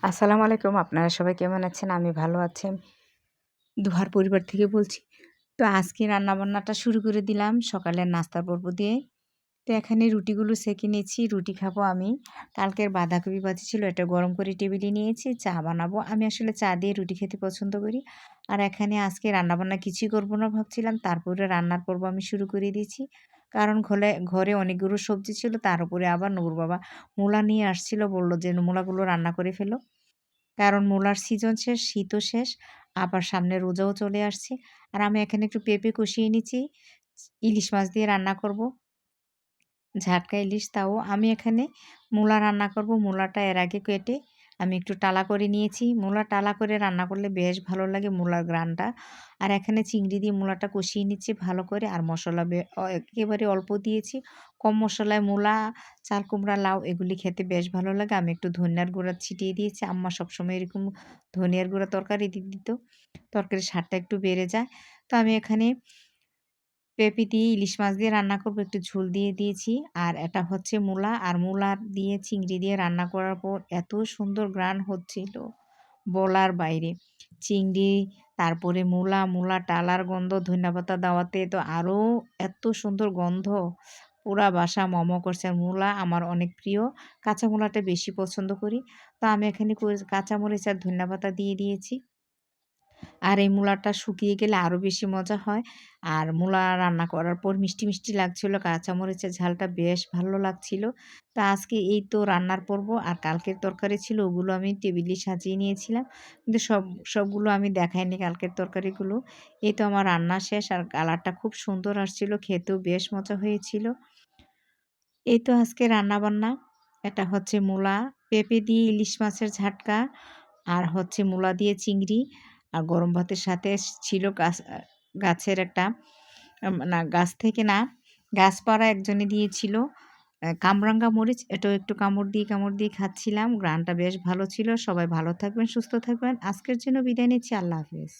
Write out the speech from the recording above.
আসসালামু আলাইকুম। আপনারা সবাই কেমন আছেন? আমি ভালো আছি। দুহার পরিবার থেকে বলছি। তো আজকে রান্নাবান্নাটা শুরু করে দিলাম সকালের নাস্তার পর্ব দিয়ে। তো এখানে রুটিগুলো সেঁকে নিয়েছি। রুটি খাবো আমি। কালকের বাঁধাকপি ভাজি ছিল, এটা গরম করে টেবিলে নিয়েছি। চা বানাবো। আমি আসলে চা দিয়ে রুটি খেতে পছন্দ করি। আর এখানে আজকে রান্নাবান্না কিছুই করব না ভাবছিলাম। তারপরে রান্নার পর্ব আমি শুরু করে দিয়েছি। কারণ ঘরে অনেকগুলো সবজি ছিল। তার উপরে আবার নূর বাবা মূলা নিয়ে আসছিল। বলল যে, "মূলাগুলো রান্না করে ফেলো।" কারণ মূলার সিজন শেষ, শীতও শেষ, আবার সামনে রোজাও চলে আসছে। আর আমি এখানে একটু পেঁপে কষিয়ে নিচ্ছি। ইলিশ মাছ দিয়ে রান্না করব। ঝাটকা ইলিশ, তাও আমি এখানে মূলা রান্না করব। মূলাটা এর আগে কেটে আমি একটু টালা করে নিয়েছি। মূলা টালা করে রান্না করলে বেশ ভালো লাগে মূলার ঘ্রাণটা। আর এখানে চিংড়ি দিয়ে মূলাটা কষিয়ে নিচ্ছি ভালো করে। আর মসলা একেবারে অল্প দিয়েছি। কম মসলায় মূলা, চাল কুমড়া, লাউ এগুলি খেতে বেশ ভালো লাগে। আমি একটু ধনিয়ার গুঁড়া ছিটিয়ে দিয়েছি। আম্মা সবসময় এরকম ধনিয়ার গুঁড়া তরকারি দিত। তরকারির স্বাদটা একটু বেড়ে যায়। তো আমি এখানে পেঁপে দিয়ে ইলিশ মাছ দিয়ে রান্না করব, একটু ঝোল দিয়ে দিয়েছি। আর এটা হচ্ছে মূলা, আর মূলা দিয়ে চিংড়ি দিয়ে রান্না করার পর এত সুন্দর ঘ্রাণ হচ্ছিল বলার বাইরে। চিংড়ি, তারপরে মূলা টালার গন্ধ, ধনিয়াপাতা দেওয়াতে তো আরও এত সুন্দর গন্ধ। পুরা বাসা করছে। আর মূলা আমার অনেক প্রিয়। কাঁচা মূলাটা বেশি পছন্দ করি। তো আমি এখানে কাঁচামরিচ আর ধনিয়াপাতা দিয়ে দিয়েছি। আর এই মূলাটা শুকিয়ে গেলে আরো বেশি মজা হয়। আর মূলা রান্না করার পর মিষ্টি লাগছিল। কাঁচামরিচের ঝালটা বেশ ভালো লাগছিল। তো আজকে এই তো রান্নার পর্ব। আর কালকের তরকারি ছিল, ওগুলো আমি টেবিলে সাজিয়ে নিয়েছিলাম। কিন্তু সবগুলো আমি দেখাইনি কালকের তরকারিগুলো। এই তো আমার রান্না শেষ। আর কালারটা খুব সুন্দর আসছিল। খেতেও বেশ মজা হয়েছিল। এই তো আজকে রান্নাবান্না। এটা হচ্ছে মূলা, পেঁপে দিয়ে ইলিশ মাছের ঝাটকা, আর হচ্ছে মূলা দিয়ে চিংড়ি। আর গরম ভাতের সাথে ছিল গাছের একটা, না গাছ থেকে না, গাছপাড়া একজনে দিয়েছিল কামরাঙ্গা মরিচ। এটাও একটু কামড় দিয়ে খাচ্ছিলাম। ঘ্রাণটা বেশ ভালো ছিল। সবাই ভালো থাকবেন, সুস্থ থাকবেন। আজকের জন্য বিদায় নিচ্ছি। আল্লাহ হাফেজ।